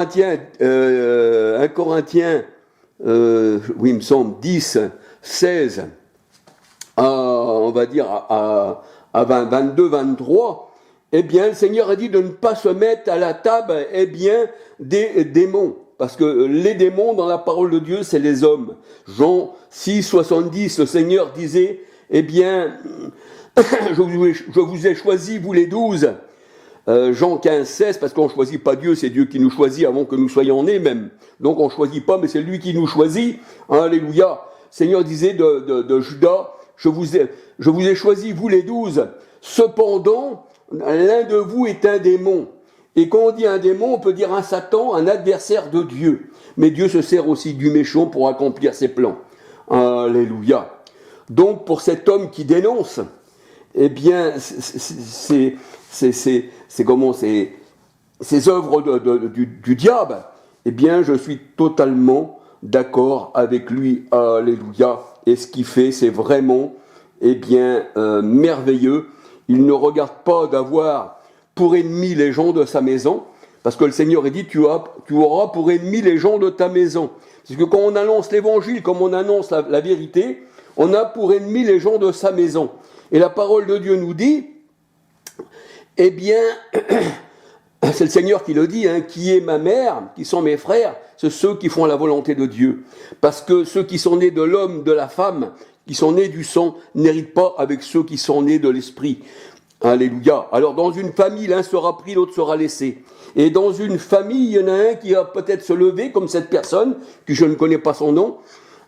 1 Corinthiens, oui, il me semble, 10, 16, on va dire à 22, 23, eh bien, le Seigneur a dit de ne pas se mettre à la table, eh bien, des démons. Parce que les démons, dans la parole de Dieu, c'est les hommes. Jean 6, 70, le Seigneur disait, eh bien, je vous ai choisi, vous les 12. Jean 15, 16, parce qu'on ne choisit pas Dieu, c'est Dieu qui nous choisit avant que nous soyons nés même. Donc on ne choisit pas, mais c'est lui qui nous choisit. Alléluia. Le Seigneur disait de Judas, je vous ai choisi, vous les 12. Cependant, l'un de vous est un démon. Et quand on dit un démon, on peut dire un Satan, un adversaire de Dieu. Mais Dieu se sert aussi du méchant pour accomplir ses plans. Alléluia. Donc pour cet homme qui dénonce, eh bien, ces œuvres du diable, eh bien, je suis totalement d'accord avec lui. Alléluia. Et ce qu'il fait, c'est vraiment, eh bien, merveilleux. Il ne regarde pas d'avoir pour ennemis les gens de sa maison, parce que le Seigneur a dit, tu auras pour ennemis les gens de ta maison. Parce que quand on annonce l'évangile, comme on annonce la vérité, on a pour ennemis les gens de sa maison. Et la parole de Dieu nous dit, eh bien, c'est le Seigneur qui le dit, hein, qui est ma mère, qui sont mes frères, c'est ceux qui font la volonté de Dieu. Parce que ceux qui sont nés de l'homme, de la femme, qui sont nés du sang, n'héritent pas avec ceux qui sont nés de l'esprit. Alléluia. Alors dans une famille, l'un sera pris, l'autre sera laissé. Et dans une famille, il y en a un qui va peut-être se lever, comme cette personne, que je ne connais pas son nom.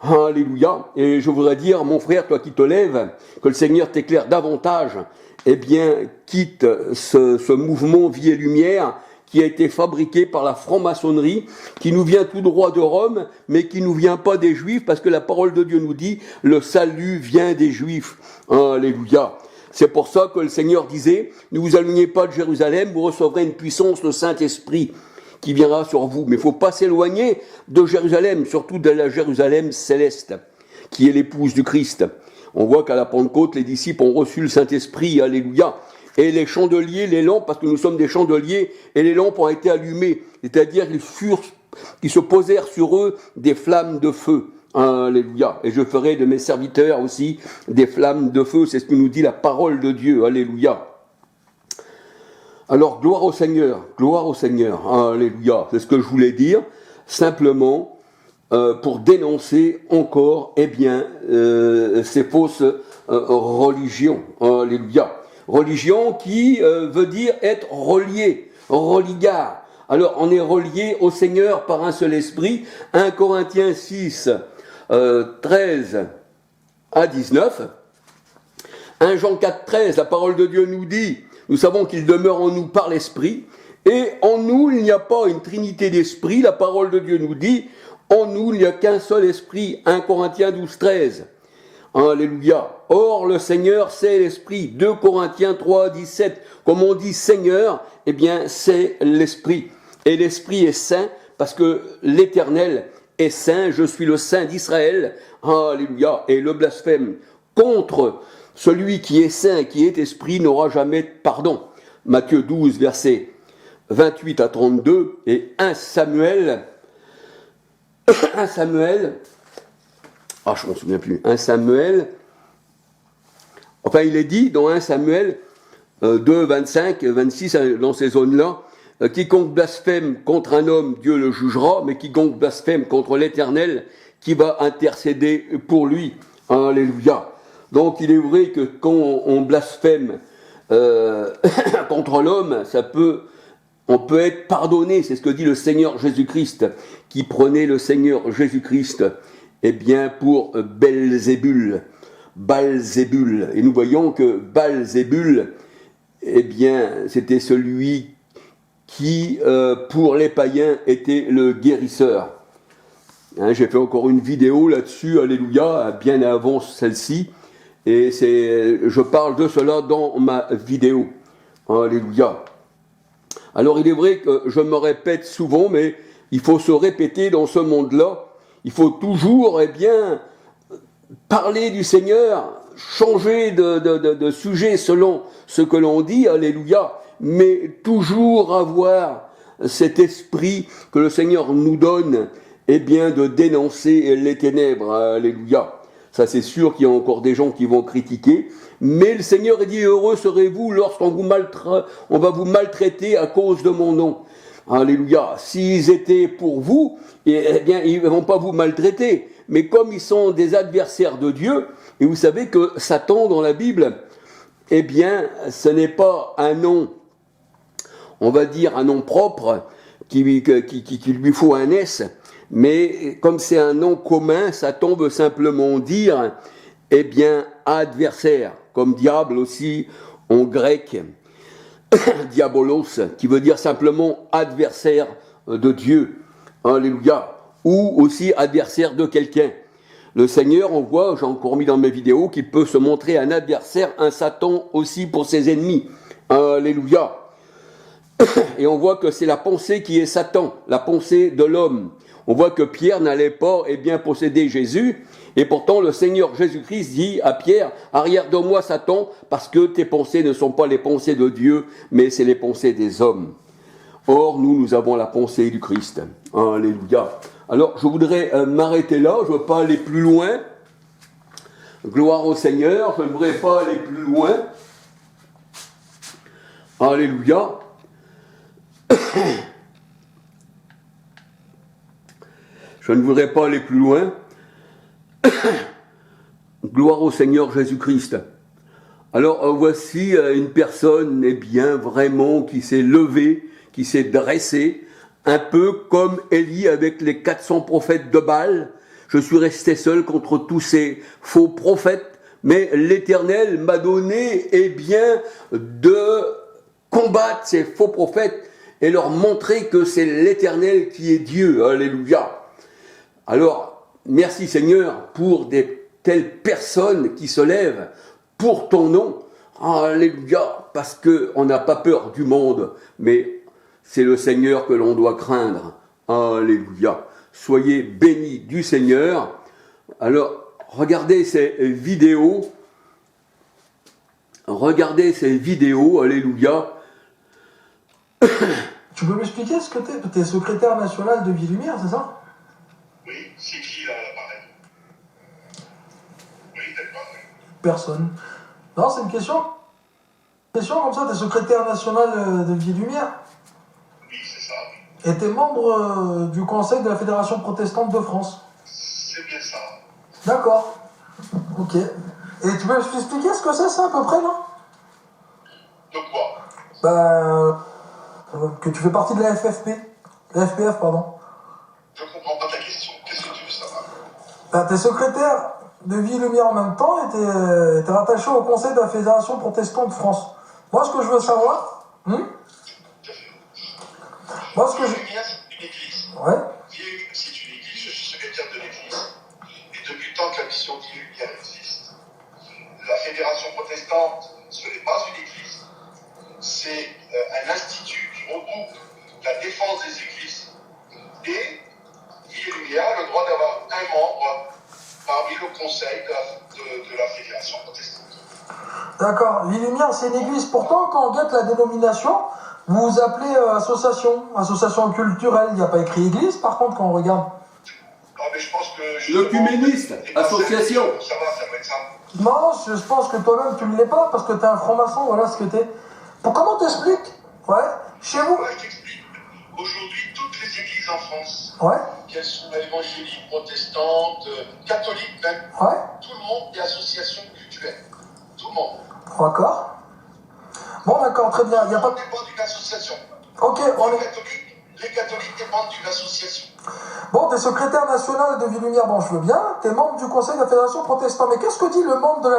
Alléluia. Et je voudrais dire, mon frère, toi qui te lèves, que le Seigneur t'éclaire davantage. Eh bien, quitte ce mouvement Vie et Lumière qui a été fabriqué par la franc-maçonnerie, qui nous vient tout droit de Rome, mais qui nous vient pas des Juifs, parce que la parole de Dieu nous dit, le salut vient des Juifs. Alléluia. C'est pour ça que le Seigneur disait, ne vous éloignez pas de Jérusalem, vous recevrez une puissance, le Saint-Esprit, qui viendra sur vous. Mais il ne faut pas s'éloigner de Jérusalem, surtout de la Jérusalem céleste, qui est l'épouse du Christ. On voit qu'à la Pentecôte, les disciples ont reçu le Saint-Esprit, alléluia. Et les chandeliers, les lampes, parce que nous sommes des chandeliers, et les lampes ont été allumées. C'est-à-dire qu'ils se posèrent sur eux des flammes de feu. Alléluia. Et je ferai de mes serviteurs aussi des flammes de feu. C'est ce que nous dit la parole de Dieu. Alléluia. Alors, gloire au Seigneur. Gloire au Seigneur. Alléluia. C'est ce que je voulais dire. Simplement, pour dénoncer encore, eh bien, ces fausses religions. Alléluia. Religion qui veut dire être relié, religard. Alors, on est relié au Seigneur par un seul esprit. 1 Corinthiens 6, 13 à 19. 1 Jean 4, 13, la parole de Dieu nous dit, nous savons qu'il demeure en nous par l'esprit, et en nous, il n'y a pas une trinité d'esprit. La parole de Dieu nous dit, en nous, il n'y a qu'un seul esprit. 1 Corinthiens 12, 13. Alléluia. Or, le Seigneur, c'est l'Esprit. 2 Corinthiens 3, 17. Comme on dit Seigneur, eh bien, c'est l'Esprit. Et l'Esprit est saint, parce que l'Éternel est saint. Je suis le Saint d'Israël. Alléluia. Et le blasphème contre celui qui est saint, qui est esprit, n'aura jamais de pardon. Matthieu 12, versets 28 à 32. Et 1 Samuel... je ne m'en souviens plus. 1 Samuel, enfin il est dit dans 1 Samuel 2, 25, 26, dans ces zones-là, quiconque blasphème contre un homme, Dieu le jugera, mais quiconque blasphème contre l'Éternel, qui va intercéder pour lui. Alléluia. Donc il est vrai que quand on blasphème contre l'homme, on peut être pardonné. C'est ce que dit le Seigneur Jésus-Christ, qui prenait le Seigneur Jésus-Christ, eh bien, pour Belzébul. Et nous voyons que Belzébul, eh bien, c'était celui qui, pour les païens, était le guérisseur. Hein, j'ai fait encore une vidéo là-dessus, alléluia, bien avant celle-ci, et je parle de cela dans ma vidéo. Alléluia. Alors, il est vrai que je me répète souvent, mais il faut se répéter dans ce monde-là. Il faut toujours, eh bien, parler du Seigneur, changer de sujet selon ce que l'on dit, alléluia, mais toujours avoir cet esprit que le Seigneur nous donne, eh bien, de dénoncer les ténèbres. Alléluia. Ça, c'est sûr qu'il y a encore des gens qui vont critiquer. Mais le Seigneur dit, heureux serez-vous lorsqu'on on va vous maltraiter à cause de mon nom. Alléluia. S'ils étaient pour vous, eh bien, ils ne vont pas vous maltraiter. Mais comme ils sont des adversaires de Dieu, et vous savez que Satan, dans la Bible, eh bien, ce n'est pas un nom, on va dire un nom propre, qui lui faut un S, mais comme c'est un nom commun, Satan veut simplement dire, eh bien, adversaire, comme diable aussi en grec, diabolos, qui veut dire simplement adversaire de Dieu, alléluia, ou aussi adversaire de quelqu'un. Le Seigneur, on voit, j'ai encore mis dans mes vidéos, qu'il peut se montrer un adversaire, un Satan aussi pour ses ennemis, alléluia. Et on voit que c'est la pensée qui est Satan, la pensée de l'homme. On voit que Pierre n'allait pas bien posséder Jésus, et pourtant le Seigneur Jésus-Christ dit à Pierre, arrière de moi Satan, parce que tes pensées ne sont pas les pensées de Dieu, mais c'est les pensées des hommes. Or, nous avons la pensée du Christ. Alléluia. Alors, je voudrais m'arrêter là, je ne veux pas aller plus loin. Gloire au Seigneur, je ne voudrais pas aller plus loin. Alléluia. Je ne voudrais pas aller plus loin. Gloire au Seigneur Jésus-Christ. Alors voici une personne, eh bien, vraiment, qui s'est levée, qui s'est dressée, un peu comme Élie avec les 400 prophètes de Baal. Je suis resté seul contre tous ces faux prophètes, mais l'Éternel m'a donné, eh bien, de combattre ces faux prophètes et leur montrer que c'est l'Éternel qui est Dieu. Alléluia. Alors, merci Seigneur pour des telles personnes qui se lèvent pour ton nom. Alléluia, parce qu'on n'a pas peur du monde, mais c'est le Seigneur que l'on doit craindre. Alléluia. Soyez bénis du Seigneur. Alors, regardez ces vidéos. Regardez ces vidéos. Alléluia. Tu peux m'expliquer ce que t'es? T'es secrétaire national de Vie Lumière, c'est ça? Oui, c'est qui là, l'appareil? Oui, d'accord. Personne. Non, c'est une question. Question comme ça, t'es secrétaire national de Vie Lumière? Oui, c'est ça. Et t'es membre du conseil de la Fédération protestante de France? C'est bien ça. D'accord. Ok. Et tu peux m'expliquer ce que c'est ça à peu près là? De quoi? Que tu fais partie de la FFP. La FPF, pardon. Je comprends pas ta question. Qu'est-ce que tu veux savoir? T'es secrétaire de Vie et Lumière en même temps et t'es rattaché au conseil de la Fédération protestante de France. Moi, ce que je veux savoir... Moi, ce que je... Lumière, c'est une église. Ouais. Vie et Lumière, c'est une église. Je suis secrétaire de l'église. Et depuis le temps que la mission Vie et Lumière existe, la Fédération protestante, ce n'est pas une église. C'est un institut qui regroupe la défense des églises. Et Vie et Lumière a le droit d'avoir un membre parmi le conseil de la Fédération protestante. D'accord. Vie et Lumière, c'est une église. Pourtant, quand on guette la dénomination, vous vous appelez association culturelle. Il n'y a pas écrit église, par contre, quand on regarde. Non, mais je pense que... L'œcuméniste, association. Ça va être ça. Non, je pense que toi-même, tu ne l'es pas, parce que t'es un franc-maçon, voilà ce que t'es. Comment t'expliques? Ouais. Chez vous? Ouais, je t'explique. Aujourd'hui, toutes les églises en France, Ouais. qu'elles soient évangéliques, protestantes, catholiques même, Ouais. tout le monde est association culturelle. Tout le monde. D'accord. Bon, d'accord, très bien. Il n'y a pas On dépend d'une association. Ok, on est... Les catholiques dépendent d'une association. Bon, t'es secrétaire national de Vie Lumière, bon, je veux bien. T'es membre du conseil de la Fédération protestante. Mais qu'est-ce que dit le membre de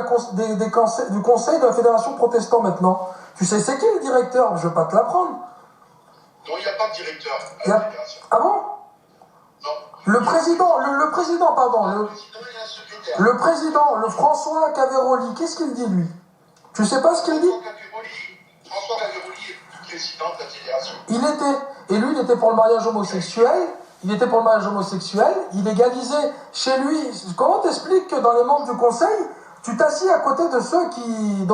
du conseil de la Fédération protestante maintenant? Tu sais, c'est qui le directeur? Je veux pas te l'apprendre. Non, il n'y a pas de directeur à la fédération. Ah bon? Non. Le président, le président, pardon. Le président, il y a un secrétaire. Le président, le François Caveroli, qu'est-ce qu'il dit, lui? Tu sais pas ce qu'il dit? François Caveroli est président de la fédération. Il était, et lui, il était pour le mariage homosexuel. Il était pour le mariage homosexuel. Il égalisait chez lui. Comment t'expliques que dans les membres du conseil, tu t'assis à côté de ceux qui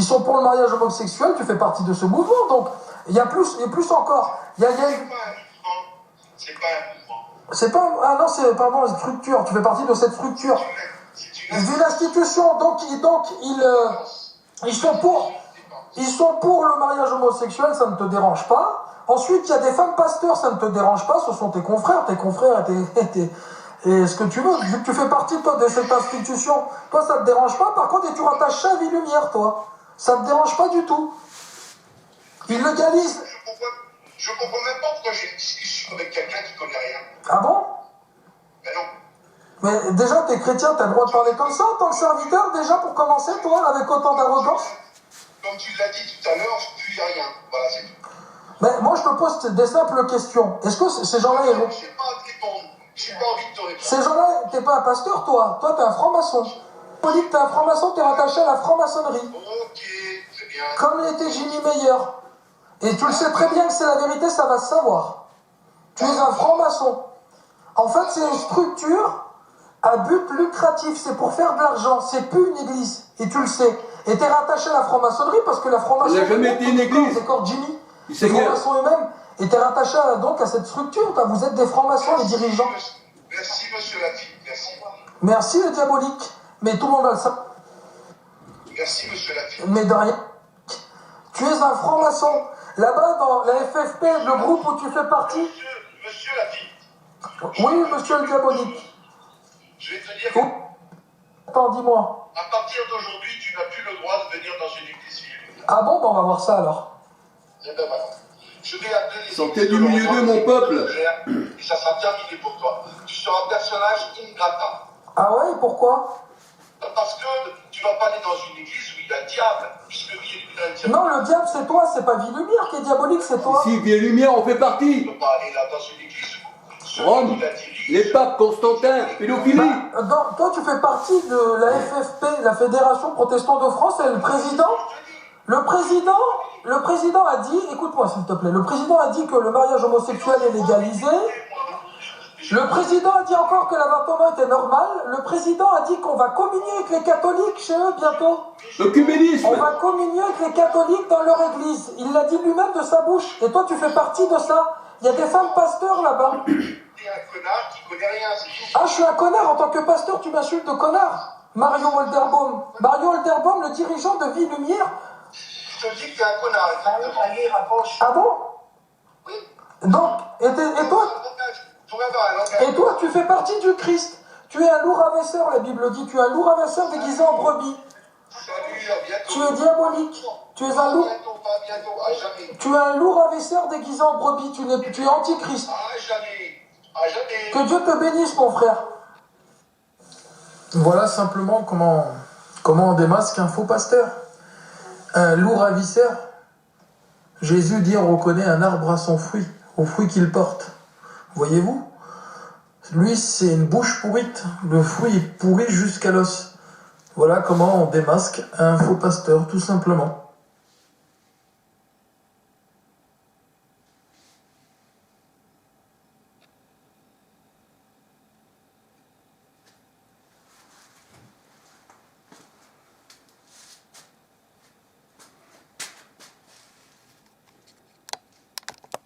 sont pour le mariage homosexuel? Tu fais partie de ce mouvement. Donc, Il y a plus encore. Il y a C'est pas un mouvement. C'est pas un mouvement. c'est pas, ah non, c'est, pardon, une structure. Tu fais partie de cette structure. C'est une D'une institution. Donc, ils sont pour le mariage homosexuel, ça ne te dérange pas. Ensuite, il y a des femmes pasteurs, ça ne te dérange pas. Ce sont tes confrères, et ce que tu veux. Vu que tu fais partie, toi, de cette institution, toi, ça ne te dérange pas. Par contre, et tu rattaches ça à Vie Lumière, toi. Ça ne te dérange pas du tout. Ils légalisent. Je comprends même pas pourquoi j'ai une discussion avec quelqu'un qui connaît rien. Ah bon? Mais non. Mais déjà, t'es chrétien, t'as le droit de parler comme ça en tant que serviteur, déjà, pour commencer, toi, avec autant d'arrogance? Comme tu l'as dit tout à l'heure, je ne puis rien. Voilà, c'est tout. Mais moi, je te pose des simples questions. Est-ce que ces gens-là... Je n'ai pas à te répondre. Je n'ai pas envie de te répondre. Ces gens-là, t'es pas un pasteur, toi. Toi, t'es un franc-maçon. Pauline, t'es un franc-maçon, t'es rattaché à la franc-maçonnerie. Ok, très bien. Comme l'était Jimmy Meyer. Et tu le sais très bien que c'est la vérité, ça va se savoir. Tu es un franc-maçon. En fait, c'est une structure à but lucratif. C'est pour faire de l'argent. C'est plus une église. Et tu le sais. Et t'es rattaché à la franc-maçonnerie parce que la franc-maçonnerie... Elle n'a jamais été une église. D'accord, Jimmy. Il Les sait bien. francs-maçons eux-mêmes. Et t'es rattaché donc à cette structure. Vous êtes des francs-maçons, les dirigeants. Merci, monsieur Lafitte. Merci. Merci, le diabolique. Mais tout le monde va le savoir. Merci, monsieur Lafitte. Mais de rien. Tu es un franc-maçon. Là-bas, dans la FFP, le groupe où tu fais partie... Monsieur Lafitte. Oui, monsieur le diabolique. Je vais te dire, Oh. Attends, dis-moi. à partir d'aujourd'hui, tu n'as plus le droit de venir dans une église civile. Ah bon, ben on va voir ça alors. Eh ben voilà. Je vais appeler les Sortez églises du de milieu l'Orient, d'eux, mon peuple. Et ça sera terminé pour toi. Tu seras un personnage ingrata. Ah ouais, et pourquoi? Parce que tu vas pas aller dans une église où il y a le diable, puisque il Non, le diable c'est toi, c'est pas Vie Lumière qui est diabolique, c'est toi. Ici, Vie et Lumière, on fait ne partie. peux pas aller là dans une église où celui Rome, qui la dirige... les papes, Constantin, pédophilie. Toi, tu fais partie de la FFP, la Fédération Protestante de France, et le président a dit, écoute-moi s'il te plaît, le président a dit que le mariage homosexuel est légalisé. Le président a dit encore que l'avortement était normal. Le président a dit qu'on va communier avec les catholiques chez eux bientôt. L'œcuménisme. On va communier avec les catholiques dans leur église. Il l'a dit lui-même de sa bouche. Et toi, tu fais partie de ça. Il y a des femmes pasteurs là-bas. T'es un connard qui connaît rien, c'est tout. Ah, je suis un connard. En tant que pasteur, tu m'insultes de connard. Mario Walderbaum. Mario Walderbaum, le dirigeant de Vie Lumière. Je te dis que t'es un connard, exactement. Ah bon? Oui. Donc, et toi, tu fais partie du Christ. Tu es un lourd ravisseur, la Bible dit. Tu es un lourd ravisseur déguisé en brebis. Salut, à bientôt. Tu es diabolique. Tu es un lourd. Pas bientôt, à jamais. Tu es un lourd ravisseur déguisé en brebis. Tu es antichrist. À jamais. À jamais. Que Dieu te bénisse, mon frère. Voilà simplement comment on démasque un faux pasteur. Un lourd ravisseur. Jésus dit on reconnaît un arbre à son fruit, au fruit qu'il porte. Voyez-vous? Lui, c'est une bouche pourrite. Le fruit est pourri jusqu'à l'os. Voilà comment on démasque un faux pasteur, tout simplement.